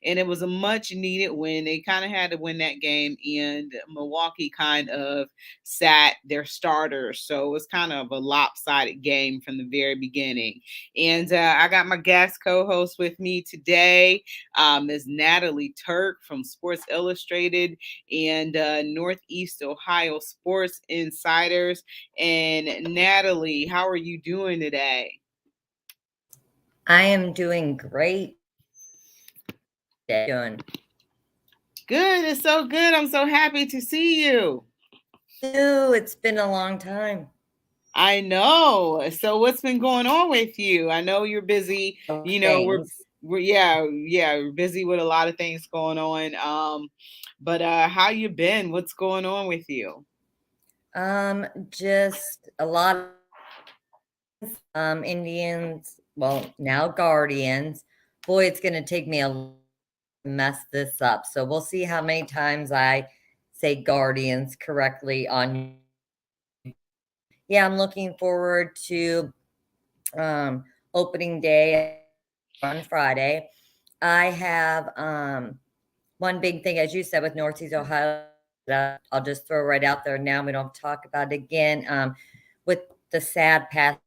and it was a much needed win. They kind of had to win that game, and Milwaukee kind of sat their starters, so it was kind of a lopsided game from the very beginning. And I got my guest co-host with me today, Ms. Natalie Turk from Sports Illustrated and Northeast Ohio Sports Insiders. And Natalie, how are you doing today? I am doing great. Doing Good. It's so good. I'm so happy to see you. too. It's been a long time. I know. So what's been going on with you? I know you're busy. Of You know, things. we're busy with a lot of things going on. But how you been? What's going on with you? Just a lot of Indians. Well, now Guardians. Boy, it's gonna take me a lot to mess this up. So we'll see how many times I say Guardians correctly on. Yeah, I'm looking forward to opening day on Friday. I have one big thing, as you said, with Northeast Ohio. I'll just throw right out there now. We don't talk about it again. With the sad passing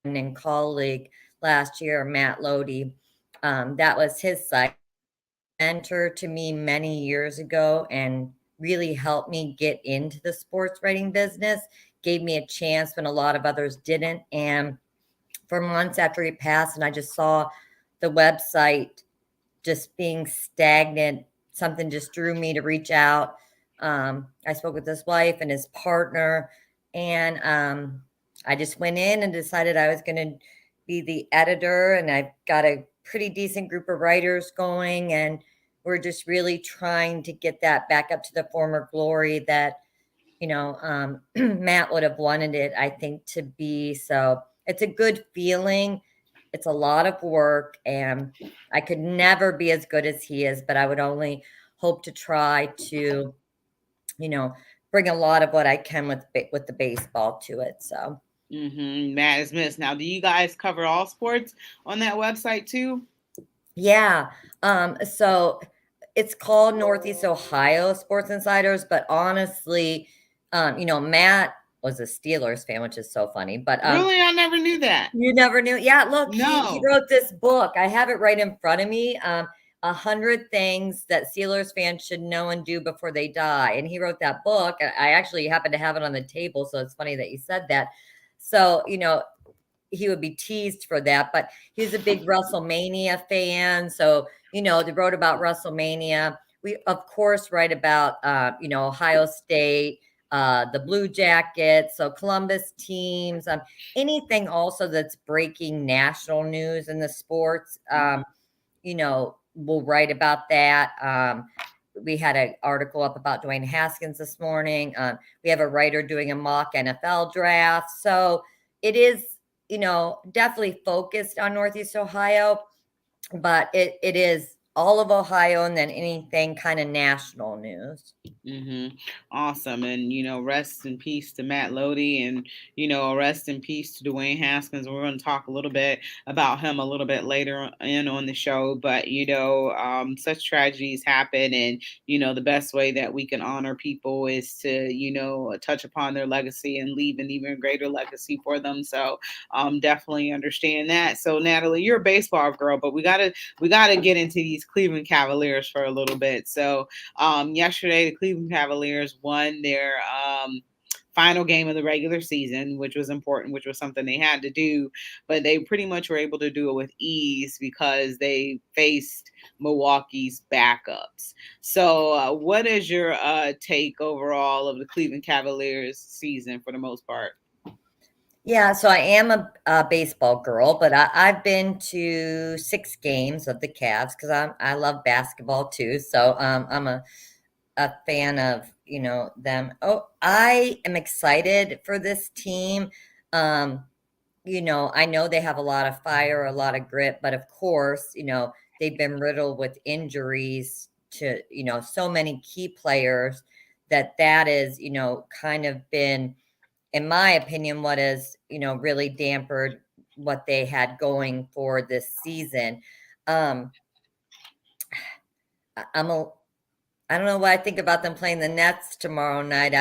and colleague last year, Matt Lodi. That was his site mentor to me many years ago and really helped me get into the sports writing business. Gave me a chance when a lot of others didn't. And for months after he passed, and I just saw the website just being stagnant. Something just drew me to reach out. I spoke with his wife and his partner, and I just went in and decided I was going to be the editor. And I've got a pretty decent group of writers going, and we're just really trying to get that back up to the former glory that Matt would have wanted it, I think, to be. So it's a good feeling. It's a lot of work, and I could never be as good as he is, but I would only hope to try to, you know, bring a lot of what I can with the baseball to it. So Matt is missed. Now, do you guys cover all sports on that website too? yeah, so it's called Northeast Ohio Sports Insiders, but honestly, Matt was a Steelers fan, which is so funny. But Really, I never knew that. you never knew. Yeah, look, he No. wrote this book. I have it right in front of me. 100 things that Steelers fans should know and do before they die. And he wrote that book. I actually happen to have it on the table, so it's funny that you said that. So, he would be teased for that, but he was a big WrestleMania fan. So, they wrote about WrestleMania. We, of course, write about, Ohio State, the Blue Jackets, so Columbus teams, anything also that's breaking national news in the sports, we'll write about that. We had an article up about Dwayne Haskins this morning. We have a writer doing a mock NFL draft. So it is, definitely focused on Northeast Ohio, but it is all of Ohio and then anything kind of national news. Mm-hmm. Awesome. And, rest in peace to Matt Lodi and, rest in peace to Dwayne Haskins. We're going to talk a little bit about him a little bit later in on the show. But, such tragedies happen. And, the best way that we can honor people is to, touch upon their legacy and leave an even greater legacy for them. So definitely understand that. So, Natalie, you're a baseball girl, but we gotta get into these Cleveland Cavaliers for a little bit. So, yesterday, the Cleveland Cavaliers won their final game of the regular season, which was important, which was something they had to do. But they pretty much were able to do it with ease because they faced Milwaukee's backups. So, what is your take overall of the Cleveland Cavaliers season for the most part? Yeah, so I am a baseball girl, but I've been to 6 games of the Cavs because I love basketball too. So I'm a fan of them. Oh, I am excited for this team. Um, I know they have a lot of fire, a lot of grit, but of course, they've been riddled with injuries to so many key players that is kind of been, in my opinion, what has really dampered what they had going for this season. Um, I'm a I don't know what I think about them playing the Nets tomorrow night.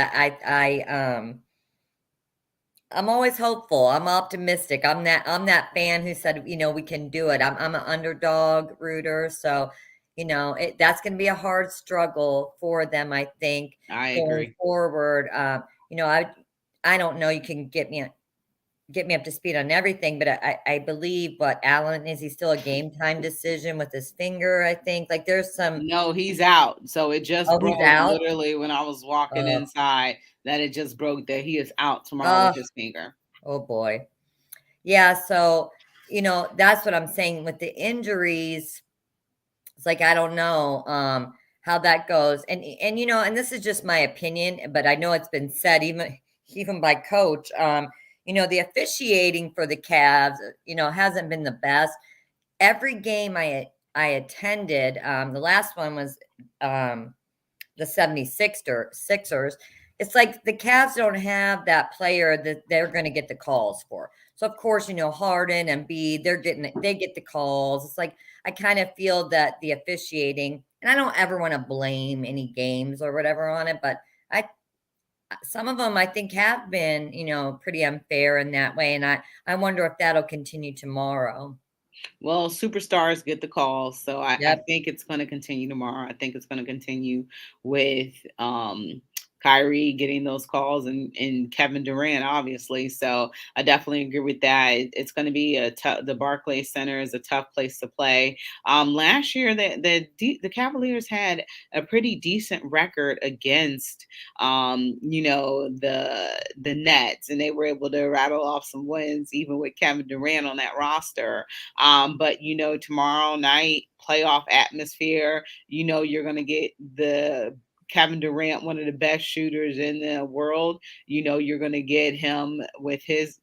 I'm always hopeful. I'm optimistic. I'm that fan who said, we can do it. I'm an underdog rooter, so that's going to be a hard struggle for them. I think I going agree. forward. You know, I don't know. You can get me up to speed on everything, but I believe what Allen is. He still a game time decision with his finger? I think like there's some. No, he's out. So it just Oh, he's broke out. literally when I was walking Oh, inside that it just broke that he is out tomorrow with oh, his finger. oh boy. Yeah, so, that's what I'm saying with the injuries. It's like I don't know how that goes. And this is just my opinion, but I know it's been said even by coach. The officiating for the Cavs, hasn't been the best. Every game I attended, the last one was um the 76ers. It's like the Cavs don't have that player that they're going to get the calls for. So of course, Harden and B, they get the calls. It's like I kind of feel that the officiating, and I don't ever want to blame any games or whatever on it, but I some of them I think have been, pretty unfair in that way, and I wonder if that'll continue tomorrow. Well, superstars get the calls, so I Yep. think it's going to continue tomorrow. I think it's going to continue with Kyrie getting those calls and Kevin Durant, obviously. So I definitely agree with that. It's going to be the Barclays Center is a tough place to play. Last year, the Cavaliers had a pretty decent record against the Nets, and they were able to rattle off some wins even with Kevin Durant on that roster. But tomorrow night, playoff atmosphere, you're going to get the Kevin Durant, one of the best shooters in the world. You're going to get him with his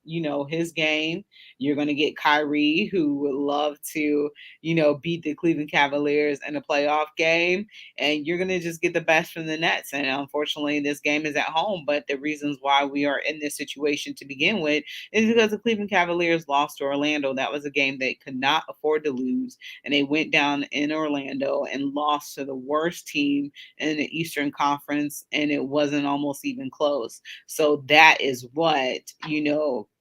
game. You're going to get Kyrie, who would love to, beat the Cleveland Cavaliers in a playoff game. And you're going to just get the best from the Nets. And unfortunately, this game is at home. But the reasons why we are in this situation to begin with is because the Cleveland Cavaliers lost to Orlando. That was a game they could not afford to lose. And they went down in Orlando and lost to the worst team in the Eastern Conference, and it wasn't almost even close. So that is what,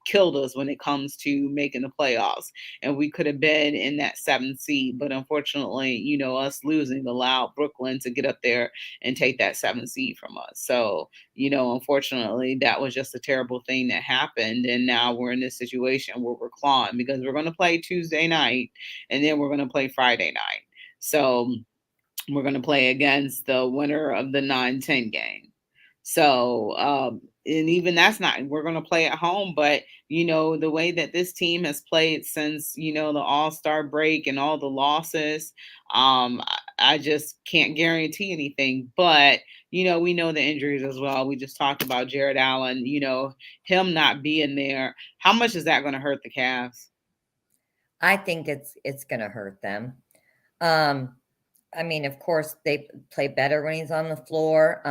killed us when it comes to making the playoffs. And we could have been in that seventh seed, but unfortunately, us losing allowed Brooklyn to get up there and take that seventh seed from us. So, unfortunately, that was just a terrible thing that happened. And now we're in this situation where we're clawing because we're going to play Tuesday night and then we're going to play Friday night. So we're going to play against the winner of the 9-10 game. So, and even that's not, we're going to play at home, but the way that this team has played since, the All-Star break and all the losses, I just can't guarantee anything. But, we know the injuries as well. We just talked about Jared Allen, him not being there. How much is that going to hurt the Cavs? I think it's going to hurt them. Um, I mean, of course, they play better when he's on the floor.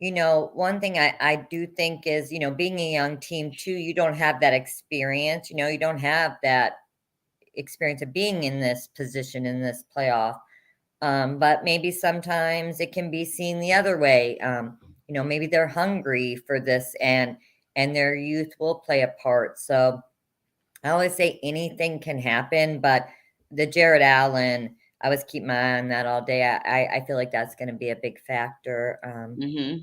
One thing I do think is, being a young team too, you don't have that experience. You don't have that experience of being in this position in this playoff. But maybe sometimes it can be seen the other way. Maybe they're hungry for this, and their youth will play a part. So I always say anything can happen, but the Jared Allen, I was keep my eye on that all day. I feel like that's going to be a big factor Mm-hmm.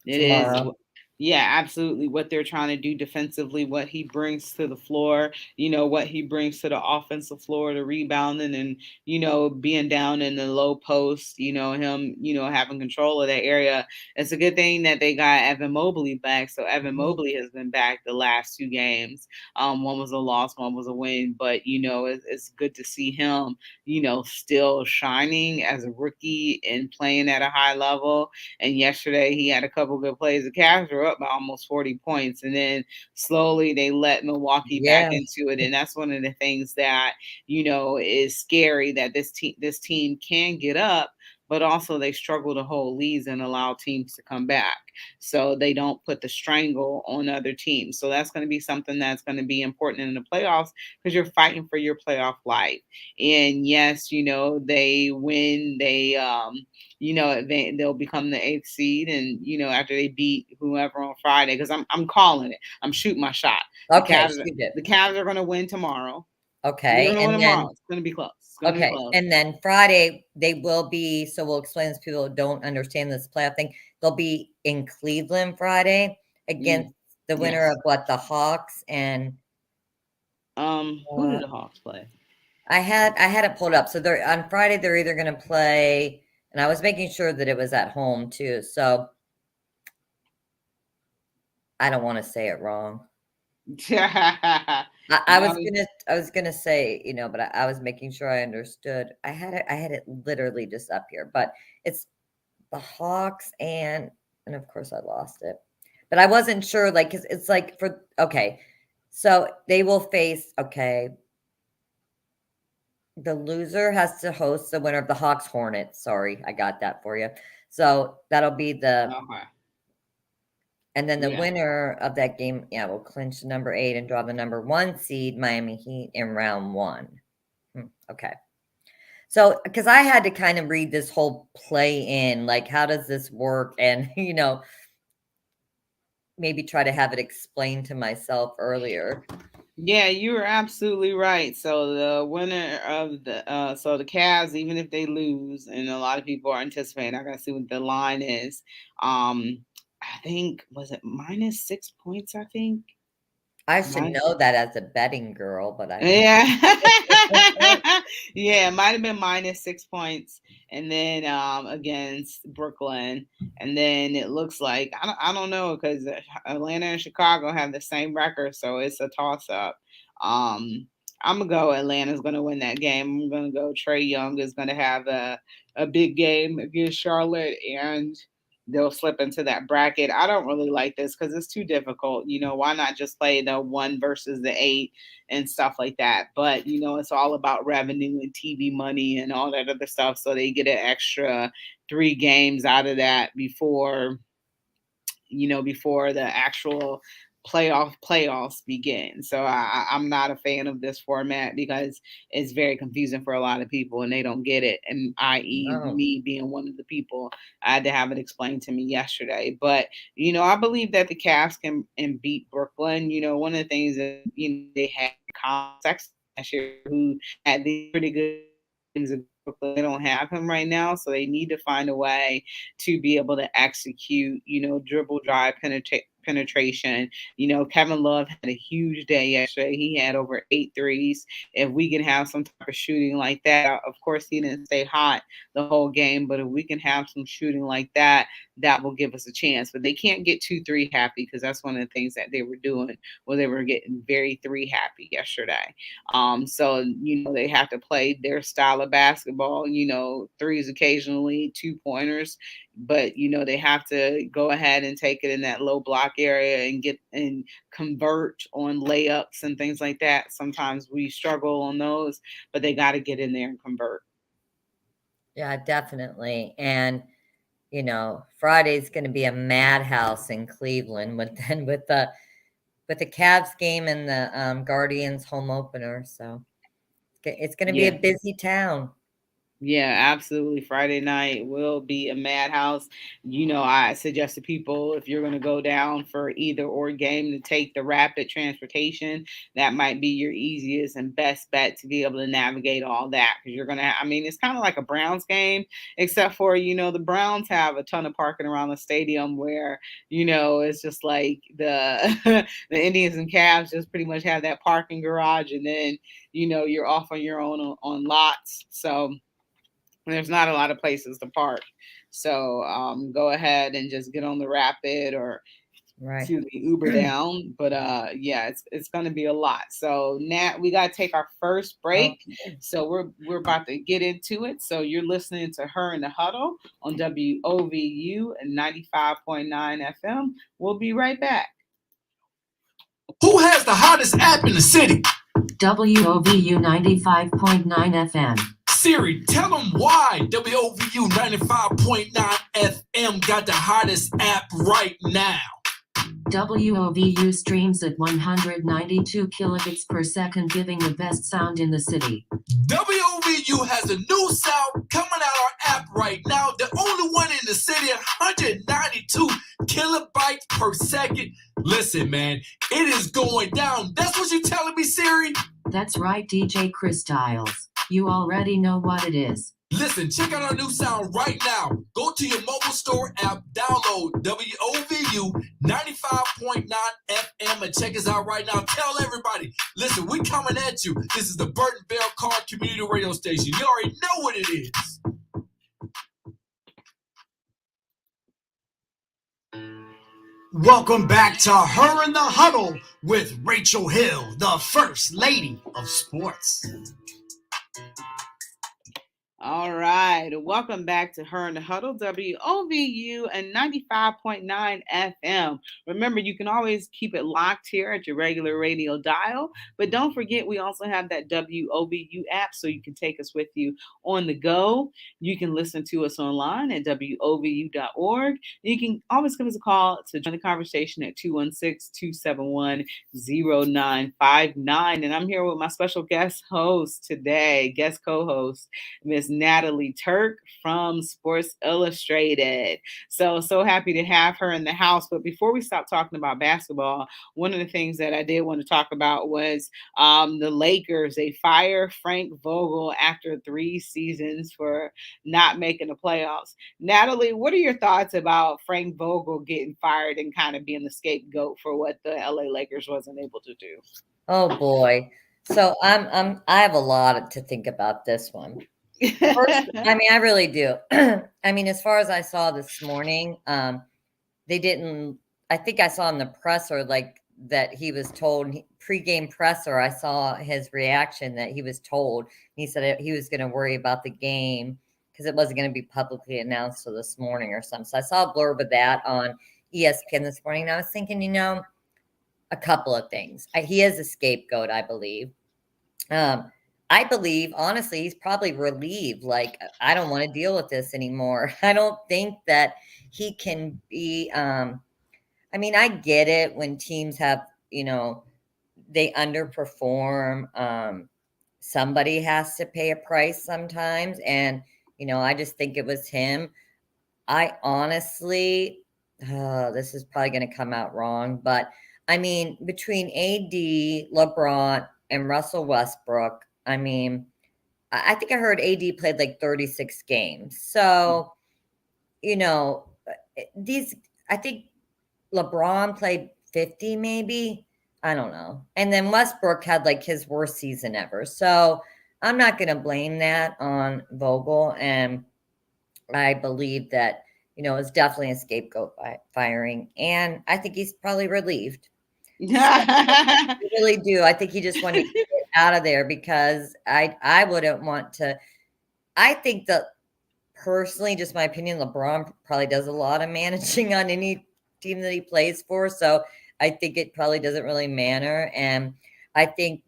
It is. tomorrow. Yeah, absolutely. What they're trying to do defensively, what he brings to the floor, what he brings to the offensive floor, the rebounding and, being down in the low post, him, having control of that area. It's a good thing that they got Evan Mobley back. So Evan Mhm. Mobley has been back the last two games. One was a loss, one was a win, but, it's good to see him, still shining as a rookie and playing at a high level. And yesterday he had a couple good plays. The Cavs were up by almost 40 points. And then slowly they let Milwaukee back Yeah. into it. And that's one of the things that, is scary that this team can get up. but also they struggle to hold leads and allow teams to come back. So they don't put the strangle on other teams. So that's going to be something that's going to be important in the playoffs because you're fighting for your playoff life. And yes, they win, they'll become the eighth seed, and after they beat whoever on Friday, because I'm calling it, I'm shooting my shot. The Okay, Cavs, she did. the Cavs are going to win tomorrow. They're Okay, going to win and tomorrow. then It's going to be close. It's going to be okay, close. and then Friday they will be. So we'll explain this to people who don't understand this playoff thing. They'll be in Cleveland Friday Mm, against the winner of yes. what, the Hawks and Who uh, did the Hawks play? I had it pulled up. So they're on Friday. They're either going to play, and I was making sure that it was at home too. So I don't want to say it wrong. I was No, gonna say, but I was making sure I understood. I had it literally just up here, but it's the Hawks and of course I lost it. But I wasn't sure, like, because it's like for okay, so they will face the loser has to host the winner of the Hawks Hornets. Sorry, I got that for you. So that'll be okay. and then the Yeah. winner of that game, yeah, will clinch the number 8 and draw the number 1 seed, Miami Heat, in round 1. Okay. So, because I had to kind of read this whole play in, like, how does this work? And, maybe try to have it explained to myself earlier. Yeah, you were absolutely right. So the winner of the Cavs, even if they lose, and a lot of people are anticipating, I gotta see what the line is. I think was it -6 points, I think. I should Mine, know that as a betting girl, but I don't. yeah. Yeah, it might have been -6 points, and then against Brooklyn, and then it looks like I don't know because Atlanta and Chicago have the same record, so it's a toss up. Um, I'm gonna go Atlanta's gonna win that game. I'm gonna go Trey Young is gonna have a big game against Charlotte, and they'll slip into that bracket. I don't really like this because it's too difficult. Why not just play the 1 versus the 8 and stuff like that? But it's all about revenue and TV money and all that other stuff. So they get an extra 3 games out of that before the actual playoffs begin. So I'm not a fan of this format because it's very confusing for a lot of people and they don't get it. And i.e. No. me being one of the people, I had to have it explained to me yesterday. But I believe that the Cavs can and beat Brooklyn. One of the things that they had Sexton last year who had these pretty good games against Brooklyn. They don't have him right now, so they need to find a way to be able to execute, dribble drive penetration. Kevin Love had a huge day yesterday. He had over 8 threes. If we can have some type of shooting like that, of course he didn't stay hot the whole game, but if we can have some shooting like that, that will give us a chance. But they can't get 2-3 happy because that's one of the things that they were doing, where they were getting very 3 happy yesterday. So they have to play their style of basketball. Threes occasionally, 2 pointers, but they have to go ahead and take it in that low block area and get and convert on layups and things like that. Sometimes we struggle on those, but they got to get in there and convert. Yeah, definitely. And Friday's going to be a madhouse in Cleveland with the Cavs game and the Guardians home opener. So it's going to be a Yeah. busy town. Yeah, absolutely. Friday night will be a madhouse. I suggest to people if you're going to go down for either or game to take the rapid transportation. That might be your easiest and best bet to be able to navigate all that because you're going to, it's kind of like a Browns game, except for, the Browns have a ton of parking around the stadium where, it's just like the Indians and Cavs just pretty much have that parking garage, and then, you're off on your own on lots. So, there's not a lot of places to park. So go ahead and just get on the rapid or Right. excuse me, Uber down. But yeah, it's gonna be a lot. So now we gotta take our first break. Okay. So we're about to get into it. So you're listening to Her in the Huddle on WOVU and 95.9 FM. We'll be right back. Who has the hottest app in the city? WOVU 95.9 FM. Siri, tell them why WOVU 95.9 FM got the hottest app right now. WOVU streams at 192 kilobits per second, giving the best sound in the city. WOVU has a new sound coming out our app right now. The only one in the city at 192 kilobytes per second. Listen, man, it is going down. That's what you're telling me, Siri? That's right, DJ Chris Styles. You already know what it is. Listen, check out our new sound right now. Go to your mobile store app, download WOVU 95.9 FM and check us out right now. Tell everybody, listen, we coming at you. This is the Burton Bell Car Community Radio Station. You already know what it is. Welcome back to Her in the Huddle with Rachel Hill, the First Lady of Sports. All right. Welcome back to Her in the Huddle, WOVU and 95.9 FM. Remember, you can always keep it locked here at your regular radio dial. But don't forget, we also have that WOVU app, so you can take us with you on the go. You can listen to us online at WOVU.org. You can always give us a call to join the conversation at 216-271-0959. And I'm here with my special guest host today, guest co-host, Miss Natalie Turk from Sports Illustrated. So happy to have her in the house. But before we stop talking about basketball, one of the things that I did want to talk about was the Lakers. They fire Frank Vogel after 3 seasons for not making the playoffs. Natalie, what are your thoughts about Frank Vogel getting fired and kind of being the scapegoat for what the LA Lakers wasn't able to do? Oh boy. So I have a lot to think about this one. First, I really do. As far as I saw this morning, they didn't. I think I saw in the presser that he was told pregame presser. I saw his reaction that he was told. He said he was going to worry about the game because it wasn't going to be publicly announced till this morning or something. So I saw a blurb of that on ESPN this morning, and I was thinking, a couple of things. He is a scapegoat, I believe. I believe, honestly, he's probably relieved. I don't want to deal with this anymore. I don't think that he can be. I get it when teams have, they underperform. Somebody has to pay a price sometimes. And, I just think it was him. I honestly, this is probably going to come out wrong, but between AD, LeBron, and Russell Westbrook, I think I heard AD played 36 games. So, I think LeBron played 50 maybe. I don't know. And then Westbrook had his worst season ever. So I'm not going to blame that on Vogel. And I believe that, it's definitely a scapegoat firing. And I think he's probably relieved. I really do. I think he just wanted to get out of there because I wouldn't want to. I think that personally, just my opinion, LeBron probably does a lot of managing on any team that he plays for. So I think it probably doesn't really matter. And I think,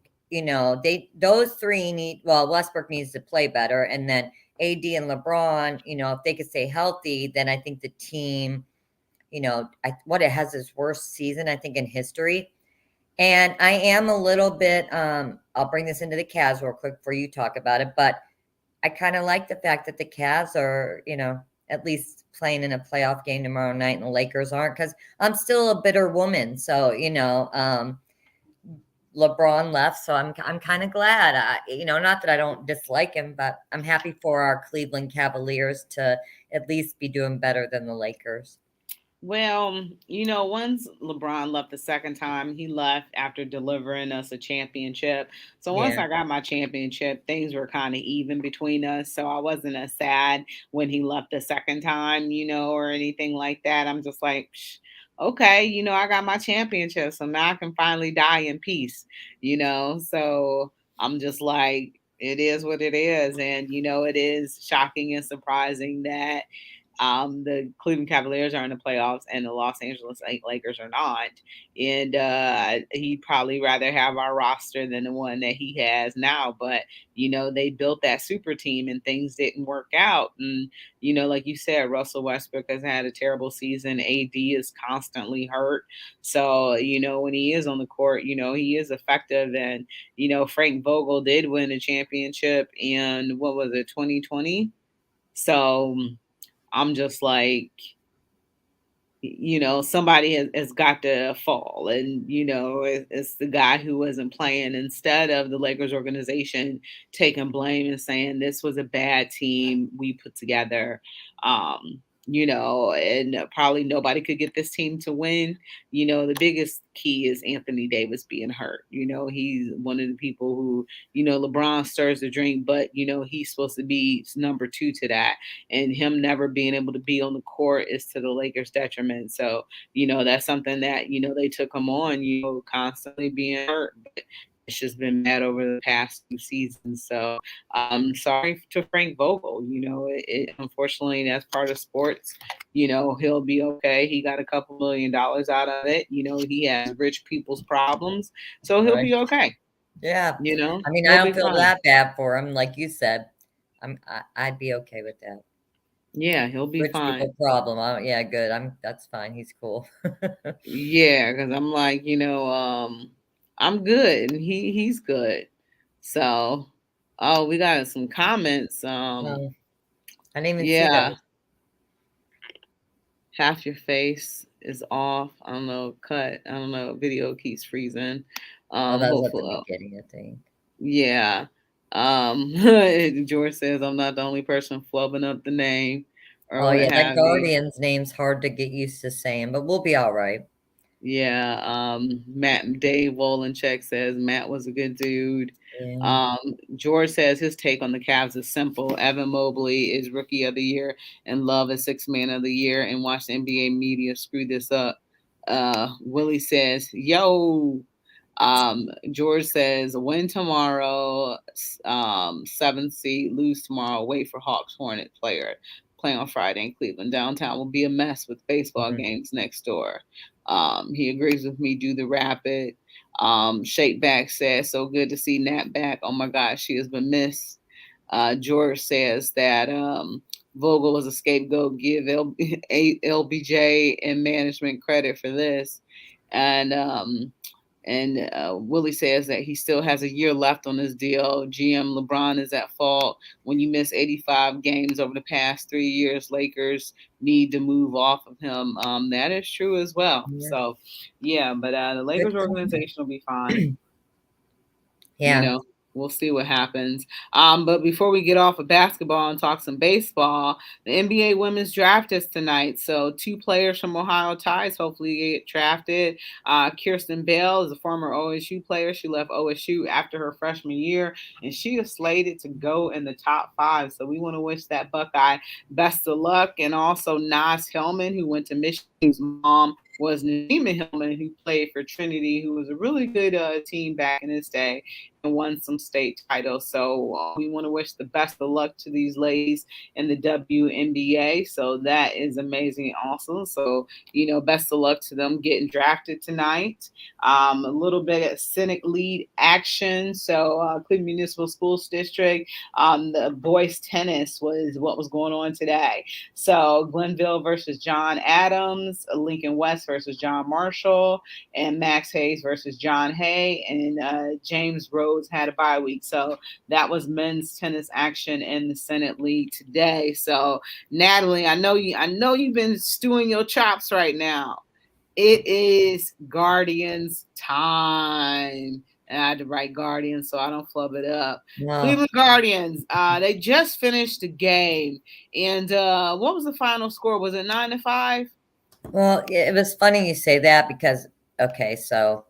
those three Westbrook needs to play better. And then AD and LeBron, if they could stay healthy, then I think the team, what it has its worst season, I think, in history. And I am a little bit, I'll bring this into the Cavs real quick before you talk about it, but I kind of like the fact that the Cavs are, at least playing in a playoff game tomorrow night and the Lakers aren't, because I'm still a bitter woman. So, LeBron left, so I'm kind of glad. Not that I don't dislike him, but I'm happy for our Cleveland Cavaliers to at least be doing better than the Lakers. Well, once LeBron left the second time, he left after delivering us a championship. So once I got my championship, things were kind of even between us. So I wasn't as sad when he left the second time, or anything like that. I'm just like, okay, I got my championship. So now I can finally die in peace, So I'm just like, it is what it is. And, it is shocking and surprising that The Cleveland Cavaliers are in the playoffs, and the Los Angeles Lakers are not. And he'd probably rather have our roster than the one that he has now. But they built that super team, and things didn't work out. And like you said, Russell Westbrook has had a terrible season. AD is constantly hurt, so when he is on the court, he is effective. And Frank Vogel did win a championship in, what was it, 2020. So I'm just like, somebody has got to fall. And, it's the guy who wasn't playing, instead of the Lakers organization taking blame and saying this was a bad team we put together. And probably nobody could get this team to win. The biggest key is Anthony Davis being hurt. He's one of the people who, LeBron stirs the drink, but, he's supposed to be number two to that. And him never being able to be on the court is to the Lakers' detriment. So, that's something that, they took him on, constantly being hurt. But it's just been bad over the past 2 seasons. So, sorry to Frank Vogel. Unfortunately, that's part of sports. He'll be okay. He got a couple $1 million out of it. He has rich people's problems. So he'll Right. be okay. Yeah. I mean, I he'll don't be feel fine. that bad for him. Like you said, I'd be okay with that. Yeah, he'll be Rich fine. people problem. Yeah, good. That's fine. He's cool. Yeah, because I'm like, I'm good, and he's good. So, oh, we got some comments. No, I didn't even see Yeah, those. half your face is off. I don't know, cut. I don't know. Video keeps freezing. Oh, that was at the Hopefully, beginning, I think. yeah. George says I'm not the only person flubbing up the name or Oh, what yeah, that have you. Guardian's name's hard to get used to saying, but we'll be all right. Yeah, Dave Wolinchek says Matt was a good dude. Yeah. George says his take on the Cavs is simple. Evan Mobley is rookie of the year, and Love is sixth man of the year. And watch the NBA media screw this up. Willie says, "Yo." George says, "Win tomorrow, seventh seed. Lose tomorrow. Wait for Hawks Hornet player. Play on Friday in Cleveland. Downtown will be a mess with baseball Mhm. games next door." He agrees with me. Do the rapid. Shake Back says, "So good to see Nat back. Oh my gosh, she has been missed." George says that Vogel was a scapegoat. Give LBJ and management credit for this. And Willie says that he still has a year left on his deal. GM LeBron is at fault. When you miss 85 games over the past 3 years, Lakers need to move off of him. That is true as well. Yeah. So, yeah, but the Good Lakers comment. organization will be fine. you Yeah. know we'll see what happens. But before we get off of basketball and talk some baseball, the NBA women's draft is tonight. So 2 players from Ohio Ties hopefully get drafted. Kirsten Bell is a former OSU player. She left OSU after her freshman year, and she is slated to go in the top 5. So we want to wish that Buckeye best of luck. And also Nas Hillman, who went to Michigan, whose mom was Najima Hillman, who played for Trinity, who was a really good team back in his day and won some state titles. So we want to wish the best of luck to these ladies in the WNBA. So that is amazing, awesome. So best of luck to them getting drafted tonight. A little bit of Senate lead action. So Cleveland Municipal Schools District, the boys tennis was what was going on today. So Glenville versus John Adams, Lincoln West versus John Marshall, and Max Hayes versus John Hay, and James Rhodes had a bye week. So that was men's tennis action in the Senate League today. So Natalie, I know you've been stewing your chops right now. It is Guardians time. And I had to write Guardians so I don't flub it up. No. Cleveland Guardians, they just finished the game. And what was the final score? Was it 9-5? Well, it was funny you say that because, okay, so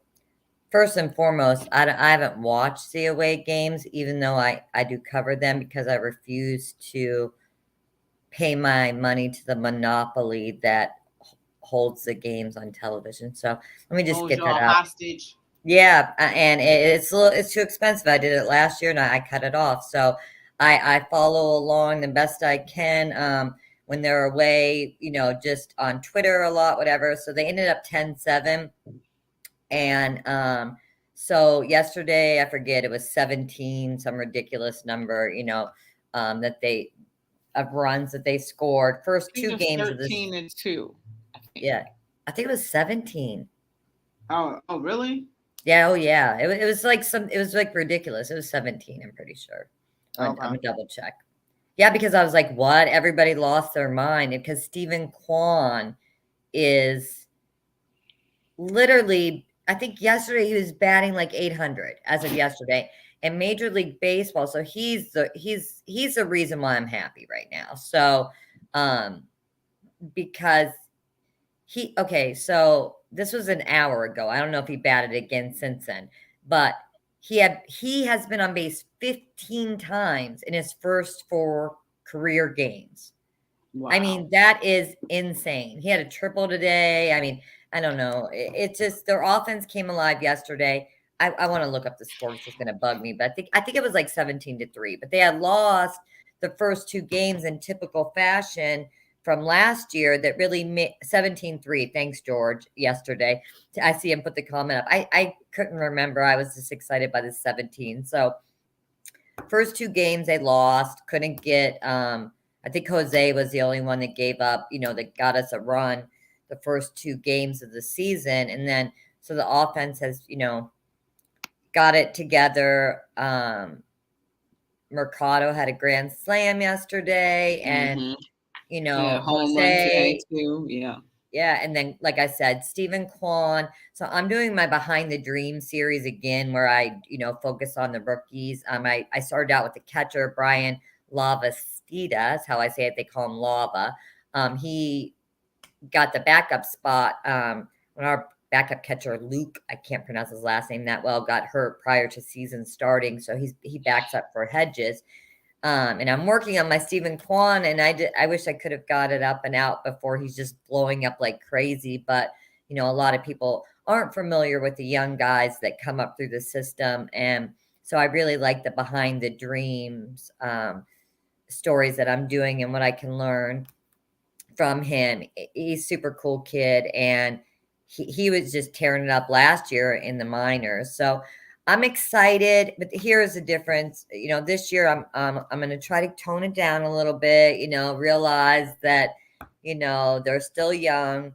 first and foremost, I haven't watched the away games, even though I do cover them because I refuse to pay my money to the monopoly that holds the games on television. So let me just get that out. Hostage. Yeah, and it's too expensive. I did it last year and I cut it off. So I follow along the best I can. when they're away, just on Twitter a lot, whatever. So they ended up 10-7. And so yesterday, I forget, it was 17, some ridiculous number, that they of runs that they scored. First I think two it was games of this. 13-2. Yeah, I think it was 17. Oh, really? Yeah, oh yeah. It was like it was like ridiculous. It was 17, I'm pretty sure. I'm Okay. gonna double check. Yeah, because I was like, what? Everybody lost their mind because Stephen Kwan is literally, I think yesterday he was batting like 800 as of yesterday in Major League Baseball. So he's the reason why I'm happy right now. So because so this was an hour ago. I don't know if he batted again since then, but he has been on base 15 times in his first 4 career games. Wow. I mean, that is insane. He had a triple today. I mean, I don't know. It's just their offense came alive yesterday. I want to look up the score. It's just going to bug me, but I think it was like 17-3. But they had lost the first 2 games in typical fashion from last year. That really 17-3. Thanks, George. Yesterday, I see him put the comment up. I couldn't remember. I was just excited by the 17. So first 2 games they lost. Couldn't get. I think Jose was the only one that gave up, that got us a run the first 2 games of the season. And then, so the offense has, got it together. Mercado had a grand slam yesterday, and, yeah, home run today Jose. too. Yeah. Yeah, and then, like I said, Stephen Kwan. So I'm doing my Behind the Dream series again, where I, focus on the rookies. I started out with the catcher, Brian Lavastida, is how I say it. They call him Lava. He got the backup spot when our backup catcher, Luke, I can't pronounce his last name that well, got hurt prior to season starting. So he backs up for Hedges. And I'm working on my Stephen Kwan, and I wish I could have got it up and out before he's just blowing up like crazy. But, a lot of people aren't familiar with the young guys that come up through the system. And so I really like the Behind the Dreams stories that I'm doing and what I can learn from him. He's super cool kid, and he was just tearing it up last year in the minors. So I'm excited, but here's the difference. This year I'm going to try to tone it down a little bit. Realize that they're still young.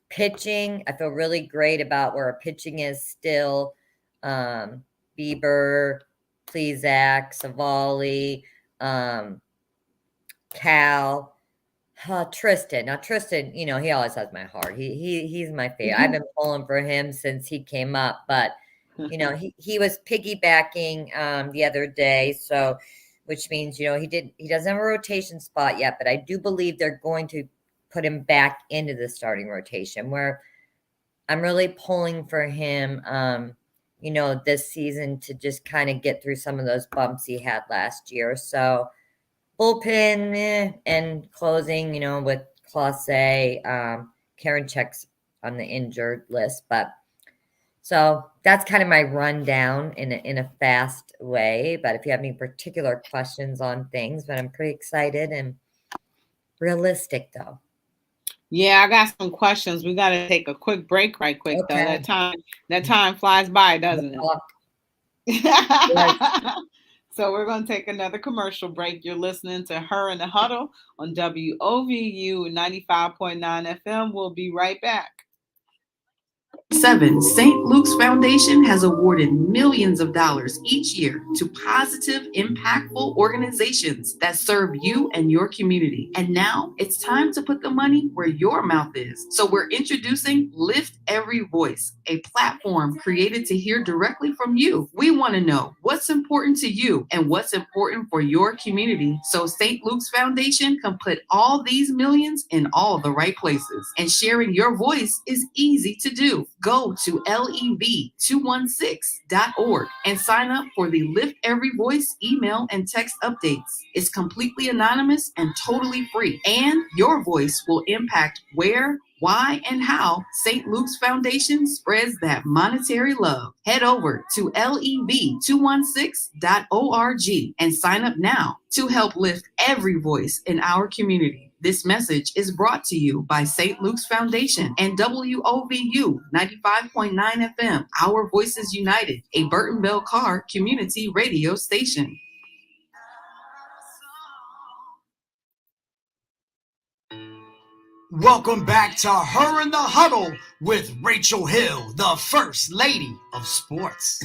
Pitching, I feel really great about where our pitching is still. Bieber, Plesac, Savali, Cal, Tristan. Now Tristan, he always has my heart. He's my favorite. I've been pulling for him since he came up, but he was piggybacking the other day, so which means he doesn't have a rotation spot yet, but I do believe they're going to put him back into the starting rotation, where I'm really pulling for him this season to just kind of get through some of those bumps he had last year. So bullpen and closing, with Clase, Karen checks on the injured list, but so that's kind of my rundown in a fast way. But if you have any particular questions on things, but I'm pretty excited and realistic though. Yeah, I got some questions. We got to take a quick break right quick though. That time flies by, doesn't it? So we're going to take another commercial break. You're listening to Her in the Huddle on WOVU 95.9 FM. We'll be right back. 7. St. Luke's Foundation has awarded millions of dollars each year to positive, impactful organizations that serve you and your community. And now it's time to put the money where your mouth is. So we're introducing Lift Every Voice, a platform created to hear directly from you. We want to know what's important to you and what's important for your community, so St. Luke's Foundation can put all these millions in all the right places. And sharing your voice is easy to do. Go to lev216.org and sign up for the Lift Every Voice email and text updates. It's completely anonymous and totally free, and your voice will impact where, Why and how St. Luke's Foundation spreads that monetary love. Head over to lev216.org and sign up now to help lift every voice in our community. This message is brought to you by St. Luke's Foundation and WOVU 95.9 FM, Our Voices United, a Burton Bell Carr community radio station. Welcome back to Her in the Huddle with Rachel Hill, the First Lady of Sports.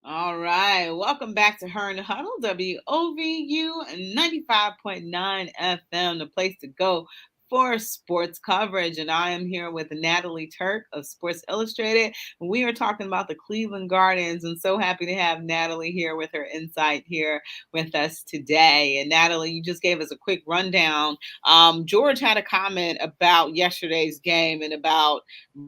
All right. Welcome back to Her in the Huddle, WOVU 95.9 FM, the place to go for sports coverage. And I am here with Natalie Turk of Sports Illustrated. We are talking about the Cleveland Guardians, and so happy to have Natalie here with her insight here with us today. And Natalie, you just gave us a quick rundown. George had a comment about yesterday's game and about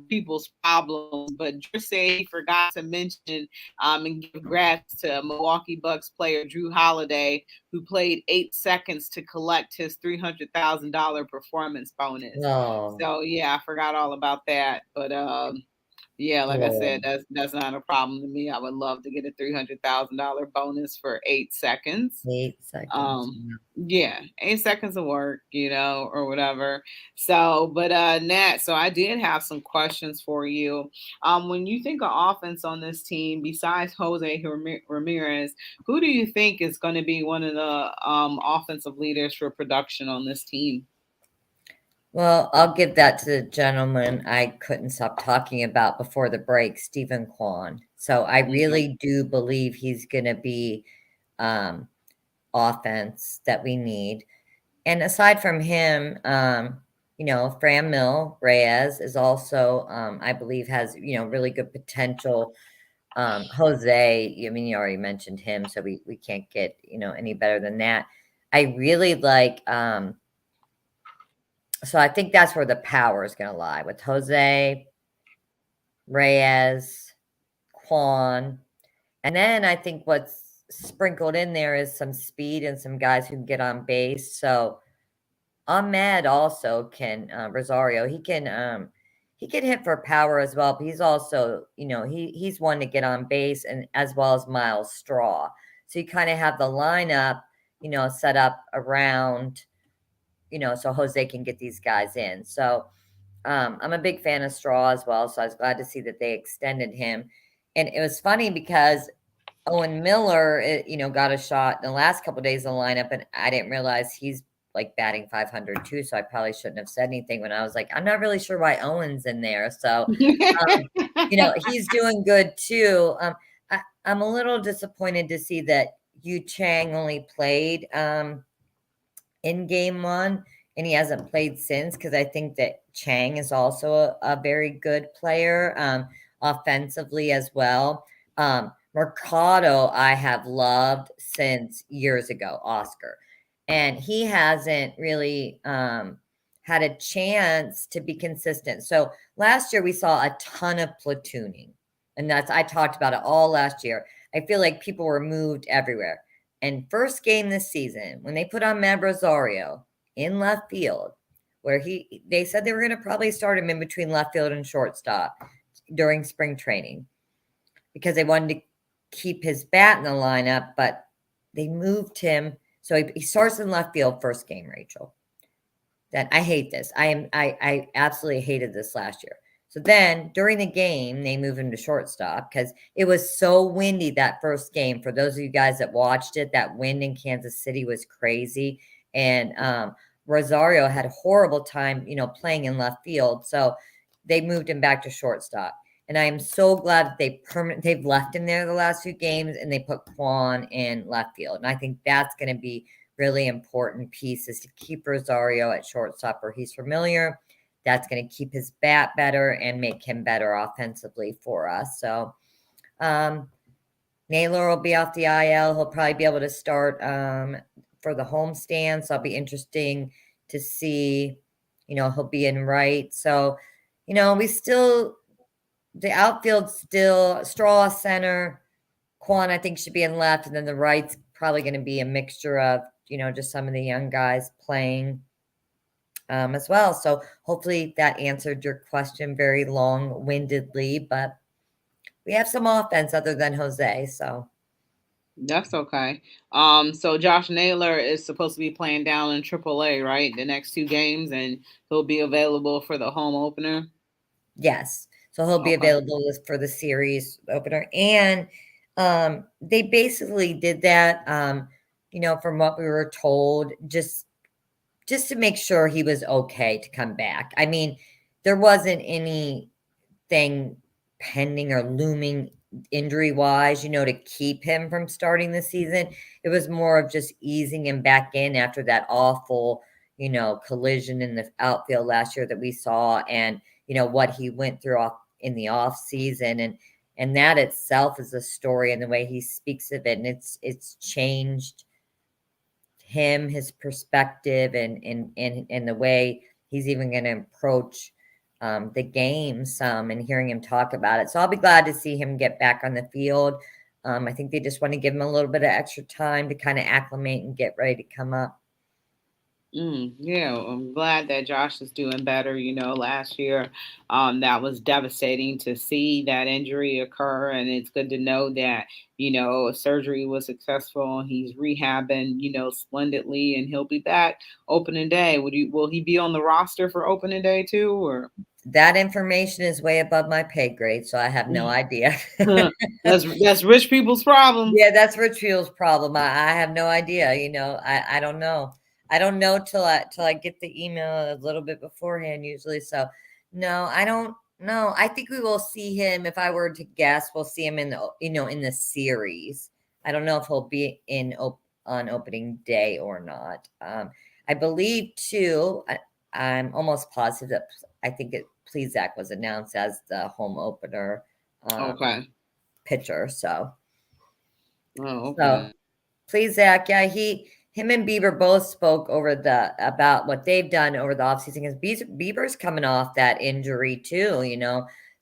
people's problems, but George said he forgot to mention and give congrats to Milwaukee Bucks player Drew Holiday, who played 8 seconds to collect his $300,000 performance bonus. No. So yeah, I forgot all about that. But yeah, like I said, that's not a problem to me. I would love to get a $300,000 bonus for 8 seconds. 8 seconds. Yeah, 8 seconds of work, or whatever. So, but Nat, so I did have some questions for you. When you think of offense on this team, besides Jose Ramirez, who do you think is going to be one of the offensive leaders for production on this team? Well, I'll give that to the gentleman I couldn't stop talking about before the break, Stephen Kwan. So I really do believe he's going to be offense that we need. And aside from him, Fran Mill Reyes is also, I believe, has, really good potential. Jose, I mean, you already mentioned him, so we can't get, any better than that. I really like, so I think that's where the power is going to lie with Jose, Reyes, Quan. And then I think what's sprinkled in there is some speed and some guys who can get on base. So Ahmed also can, Rosario, he can hit for power as well, but he's also, he's one to get on base, and as well as Miles Straw. So you kind of have the lineup, set up around, so Jose can get these guys in. So I'm a big fan of Straw as well, so I was glad to see that they extended him. And it was funny because Owen Miller, got a shot in the last couple of days of the lineup, and I didn't realize he's like batting 500 too, so I probably shouldn't have said anything when I was like, I'm not really sure why Owen's in there. So, he's doing good too. I'm a little disappointed to see that Yu Chang only played in game one, and he hasn't played since, because I think that Chang is also a very good player offensively as well. Mercado, I have loved since years ago, Oscar. And he hasn't really had a chance to be consistent. So last year we saw a ton of platooning. And I talked about it all last year. I feel like people were moved everywhere. And first game this season, when they put on Matt Rosario in left field, where they said they were going to probably start him in between left field and shortstop during spring training, because they wanted to keep his bat in the lineup, but they moved him. So he starts in left field first game, Rachel. Then I hate this. I absolutely hated this last year. So then during the game, they move him to shortstop because it was so windy that first game. For those of you guys that watched it, that wind in Kansas City was crazy. And Rosario had a horrible time, playing in left field. So they moved him back to shortstop. And I am so glad that they've left him there the last few games, and they put Quan in left field. And I think that's going to be really important piece, is to keep Rosario at shortstop where he's familiar. That's going to keep his bat better and make him better offensively for us. So Naylor will be off the IL. He'll probably be able to start for the homestand. So it'll be interesting to see, he'll be in right. So, the outfield still Straw center, Quan I think should be in left, and then the right's probably going to be a mixture of, just some of the young guys playing. as well. So hopefully that answered your question very long-windedly, but we have some offense other than Jose. So That's okay. So Josh Naylor is supposed to be playing down in AAA, right? The next two games, and he'll be available for the home opener. yes, so he'll be Okay. available for the series opener, and they basically did that. From what we were told, just to make sure he was okay to come back. I mean, there wasn't anything pending or looming injury wise, to keep him from starting the season. It was more of just easing him back in after that awful, collision in the outfield last year that we saw, and what he went through off in the off season, and that itself is a story, and the way he speaks of it, and it's changed him, his perspective, and the way he's even going to approach the game some, and hearing him talk about it. So I'll be glad to see him get back on the field. I think they just want to give him a little bit of extra time to kind of acclimate and get ready to come up. Yeah, I'm glad that Josh is doing better. Last year, that was devastating to see that injury occur, and it's good to know that surgery was successful. He's rehabbing, splendidly, and he'll be back opening day. Will he be on the roster for opening day too, or? That information is way above my pay grade, so I have no idea. That's rich people's problem. Yeah, that's Richfield's problem. I have no idea. I don't know. I don't know till I get the email a little bit beforehand usually. So no, I don't know. I think we will see him. If I were to guess, we'll see him in the series. I don't know if he'll be on opening day or not. I believe too. I'm almost positive that I think Plesac was announced as the home opener Okay. pitcher. So. Oh, So okay. please, Zach. Yeah, him and Bieber both spoke about what they've done over the offseason, because Bieber's coming off that injury too.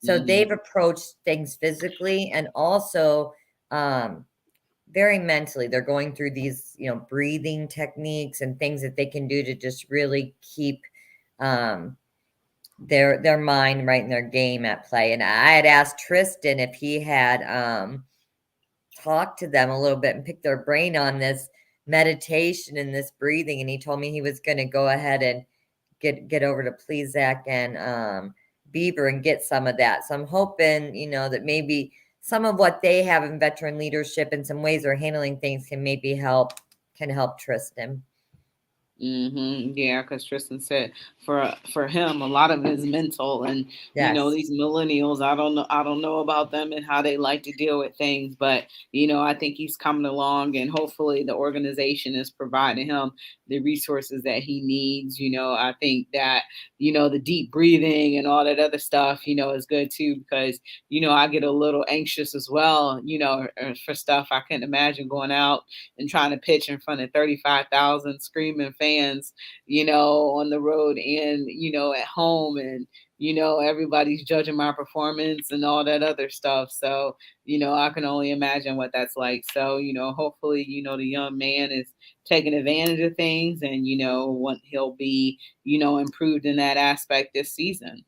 So Hmm. they've approached things physically and also very mentally. They're going through these, breathing techniques and things that they can do to just really keep um their mind right in their game at play. And I had asked Tristan if he had talk to them a little bit and pick their brain on this meditation and this breathing. And he told me he was going to go ahead and get over to Plesac and Bieber and get some of that. So I'm hoping, that maybe some of what they have in veteran leadership and some ways they're handling things can help Tristan. Yeah, because Tristan said for him, a lot of it is mental, and Yes. these millennials, I don't know about them and how they like to deal with things, but I think he's coming along, and hopefully the organization is providing him the resources that he needs. I think that the deep breathing and all that other stuff, is good too, because I get a little anxious as well, for stuff. I couldn't imagine going out and trying to pitch in front of 35,000 screaming fans, on the road and, at home, and, everybody's judging my performance and all that other stuff. So, I can only imagine what that's like. So, hopefully, the young man is taking advantage of things, and, he'll be, improved in that aspect this season.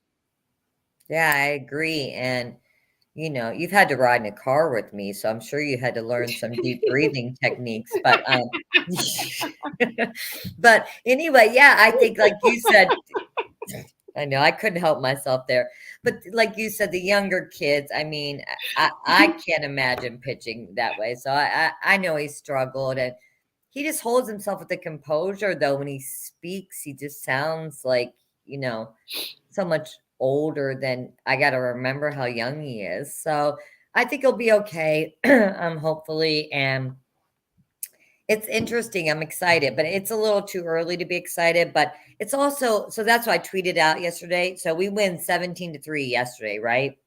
Yeah, I agree. And you've had to ride in a car with me, so I'm sure you had to learn some deep breathing techniques. But but anyway, yeah, I think like you said, I know I couldn't help myself there. But like you said, the younger kids, I mean, I can't imagine pitching that way. So I know he struggled, and he just holds himself with the composure though. When he speaks, he just sounds like, you know, so much older than I gotta remember how young he is. So I think he'll be okay, hopefully. And it's interesting. I'm excited, but it's a little too early to be excited. But it's also so that's why I tweeted out yesterday. So we win 17-3 yesterday, right?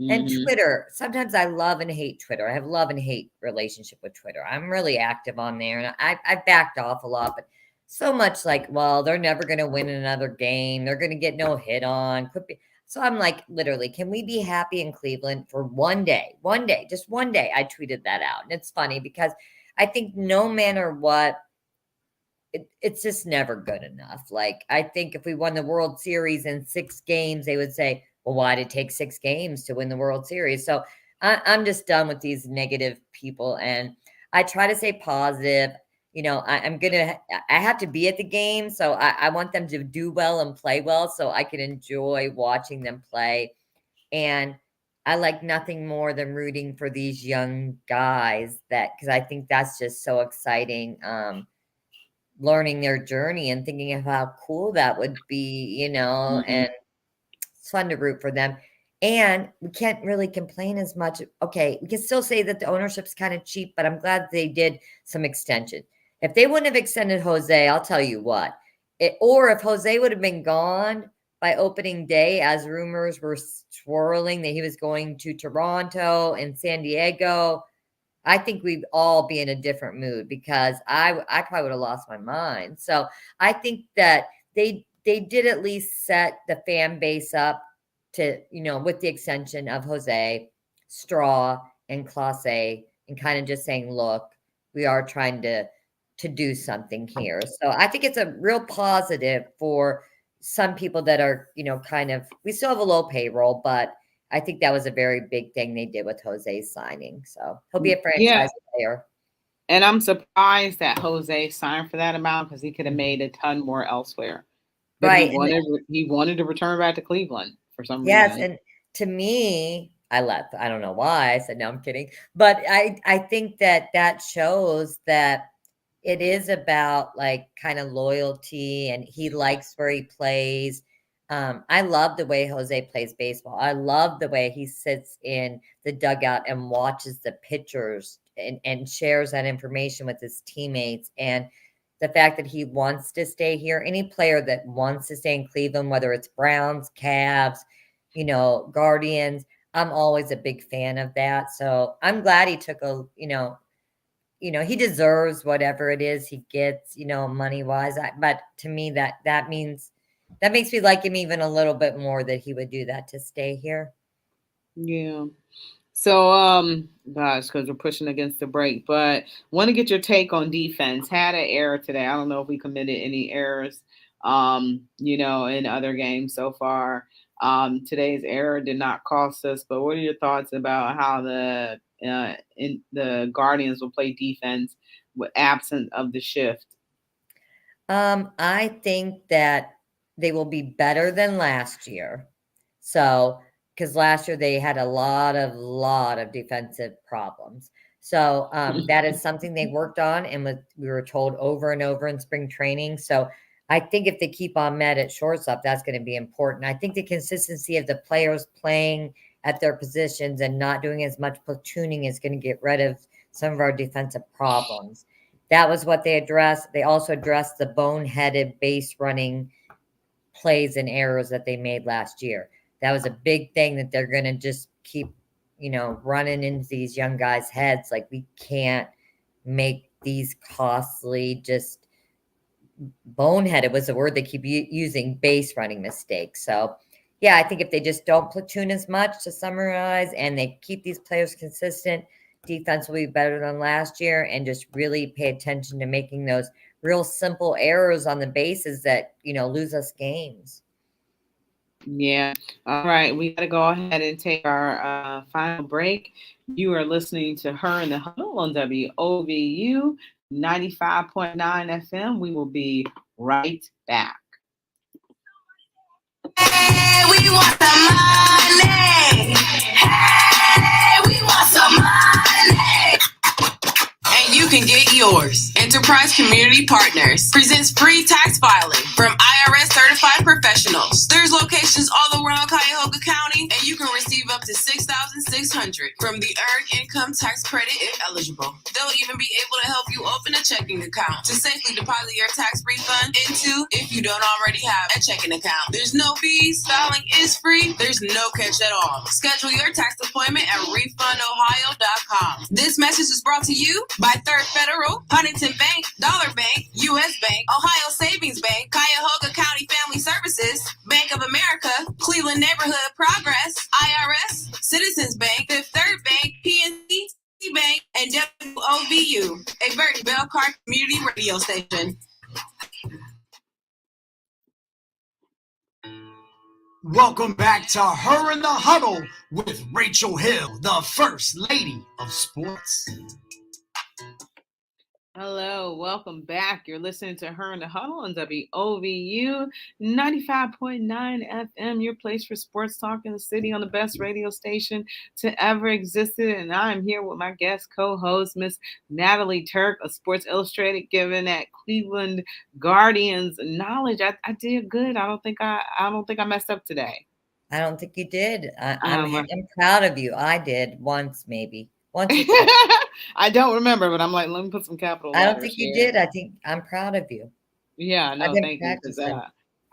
And Hmm. Twitter, sometimes I love and hate Twitter. I have love and hate relationship with Twitter. I'm really active on there, and I backed off a lot, but so much like, well, they're never going to win another game. They're going to get no hit on. So I'm like, literally, can we be happy in Cleveland for one day? One day, just one day. I tweeted that out, and it's funny because I think no matter what it's just never good enough. Like, I think if we won the World Series in 6 games, they would say, well, why did it take 6 games to win the World Series? So I'm just done with these negative people, and I try to stay positive. I have to be at the game, so I want them to do well and play well so I can enjoy watching them play. And I like nothing more than rooting for these young guys, because I think that's just so exciting. Learning their journey and thinking of how cool that would be, and it's fun to root for them. And we can't really complain as much. Okay, we can still say that the ownership's kind of cheap, but I'm glad they did some extension. If they wouldn't have extended Jose, I'll tell you what. Or if Jose would have been gone by opening day, as rumors were swirling that he was going to Toronto and San Diego, I think we'd all be in a different mood, because I probably would have lost my mind. So I think that they did at least set the fan base up to, with the extension of Jose, Straw, and Clase, and kind of just saying, look, we are trying to do something here. So I think it's a real positive for some people that are, we still have a low payroll, but I think that was a very big thing they did with Jose's signing. So he'll be a franchise player. And I'm surprised that Jose signed for that amount, because he could have made a ton more elsewhere. But right. He wanted to return back to Cleveland for some yes, reason. And to me, I left. I don't know why. I said, no, I'm kidding. But I think that shows that it is about like kind of loyalty, and he likes where he plays. I love the way Jose plays baseball. I love the way he sits in the dugout and watches the pitchers and shares that information with his teammates. And the fact that he wants to stay here, any player that wants to stay in Cleveland, whether it's Browns, Cavs, Guardians, I'm always a big fan of that. So I'm glad he took he deserves whatever it is he gets, money wise. But to me, that makes me like him even a little bit more, that he would do that to stay here. Yeah. So, gosh, because we're pushing against the break, but want to get your take on defense. Had an error today. I don't know if we committed any errors, in other games so far. Today's error did not cost us, but what are your thoughts about how the Guardians will play defense with absence of the shift? I think that they will be better than last year. So, because last year they had a lot of defensive problems. So that is something they worked on, and we were told over and over in spring training. So I think if they keep Ahmed at shortstop, that's going to be important. I think the consistency of the players playing at their positions and not doing as much platooning is going to get rid of some of our defensive problems. That was what they addressed. They also addressed the boneheaded base running plays and errors that they made last year. That was a big thing that they're going to just keep, running into these young guys' heads. Like, we can't make these costly, just boneheaded was the word they keep using, base running mistakes. So, yeah, I think if they just don't platoon as much, to summarize, and they keep these players consistent, defense will be better than last year, and just really pay attention to making those real simple errors on the bases that, lose us games. Yeah. All right. We got to go ahead and take our final break. You are listening to Her in the Huddle on WOVU 95.9 FM. We will be right back. Hey, we want some money. Hey, we want some money. And you can get yours. Enterprise Community Partners presents free tax filing from IRS certified professionals. There's locations all around Cuyahoga County, and you can receive up to $6,600 from the Earned Income Tax Credit if eligible. They'll even be able to help you open a checking account to safely deposit your tax refund into, if you don't already have a checking account. There's no fees. Filing is free. There's no catch at all. Schedule your tax appointment at refundohio.com. This message is brought to you by Third Federal, Huntington Bank, Dollar Bank, U.S. Bank, Ohio Savings Bank, Cuyahoga County Family Services, Bank of America, Cleveland Neighborhood Progress, IRS, Citizens Bank, Fifth Third Bank, PNC Bank, and WOVU, a Burton Belcar community radio station. Welcome back to Her in the Huddle with Rachel Hill, the First Lady of Sports. Hello, welcome back. You're listening to Her in the Huddle on WOVU 95.9 FM, your place for sports talk in the city on the best radio station to ever existed. And I'm here with my guest co-host, Miss Natalie Turk of Sports Illustrated, giving that Cleveland Guardians knowledge. I did good. I don't think I messed up today. I don't think you did. Um, I'm proud of you. I did once, maybe once or twice. I don't remember, but I'm like, let me put some capital I don't letters think you here. did. I think I'm proud of you. Yeah, I've no, been thank you, because practicing.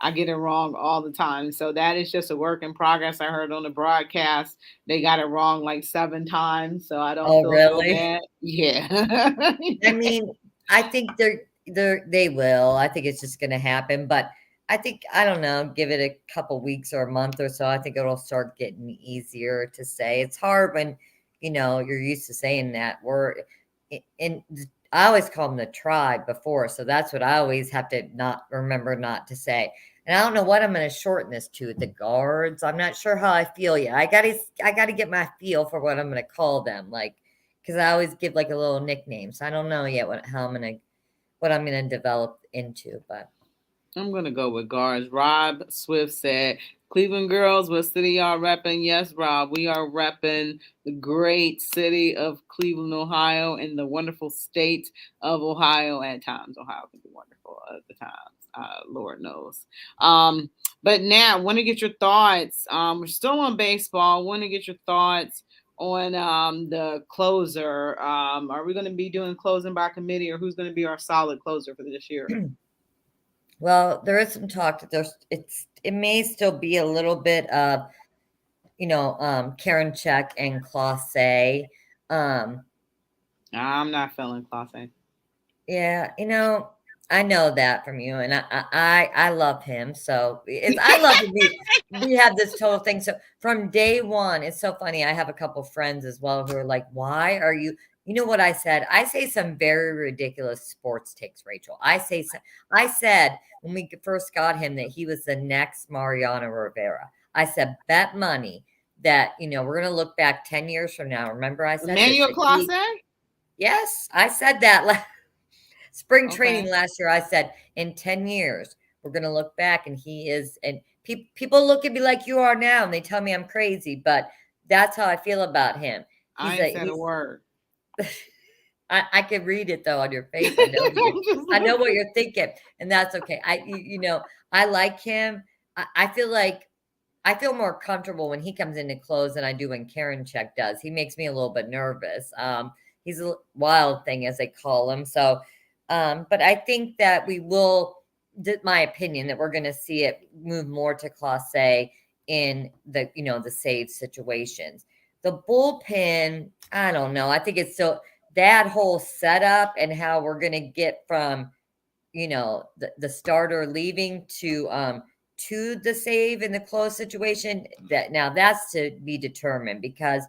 I get it wrong all the time. So that is just a work in progress. I heard on the broadcast they got it wrong like 7 times, so I don't Oh, feel so really? bad. Yeah. I mean, I think they will. I think it's just going to happen. But I think I don't know. Give it a couple weeks or a month or so. I think it'll start getting easier to say. It's hard when you're used to saying that word. And I always call them the tribe before, so that's what I always have to not remember not to say. And I don't know what I'm going to shorten this to. The guards. I'm not sure how I feel yet. I gotta get my feel for what I'm going to call them. Like, because I always give like a little nickname. So I don't know yet what I'm gonna develop into, but I'm gonna go with guards. Rob Swift said, "Cleveland girls, what city y'all repping?" Yes, Rob, we are repping the great city of Cleveland, Ohio, and the wonderful state of Ohio. At times, Ohio can be wonderful. At the times, Lord knows. Um, but now, want to get your thoughts. We're still on baseball. Want to get your thoughts on the closer. Are we going to be doing closing by committee, or who's going to be our solid closer for this year? well, there is some talk that it may still be a little bit of Karen Check and Classe. Um, I'm not feeling Classe. Yeah, I know that from you, and I love him. So I love that we have this total thing. So from day one, it's so funny. I have a couple friends as well who are like, "Why are you?" You know what I said? I say some very ridiculous sports takes, Rachel. I said when we first got him that he was the next Mariano Rivera. I said bet money that we're gonna look back 10 years from now. Remember, I said this. Emmanuel Classe? Yes, I said that. Spring training Okay. last year, I said, in 10 years, we're going to look back and he is, and people look at me like you are now and they tell me I'm crazy, but that's how I feel about him. I ain't said a word. I can read it though on your face. I know what you're thinking, and that's okay. I like him. I feel more comfortable when he comes into clothes than I do when Karen Check does. He makes me a little bit nervous. He's a wild thing, as they call him. So, but I think that we will, my opinion, that we're going to see it move more to Class A in the save situations. The bullpen, I don't know. I think it's still that whole setup and how we're going to get from, the starter leaving to the save in the close situation. That's to be determined, because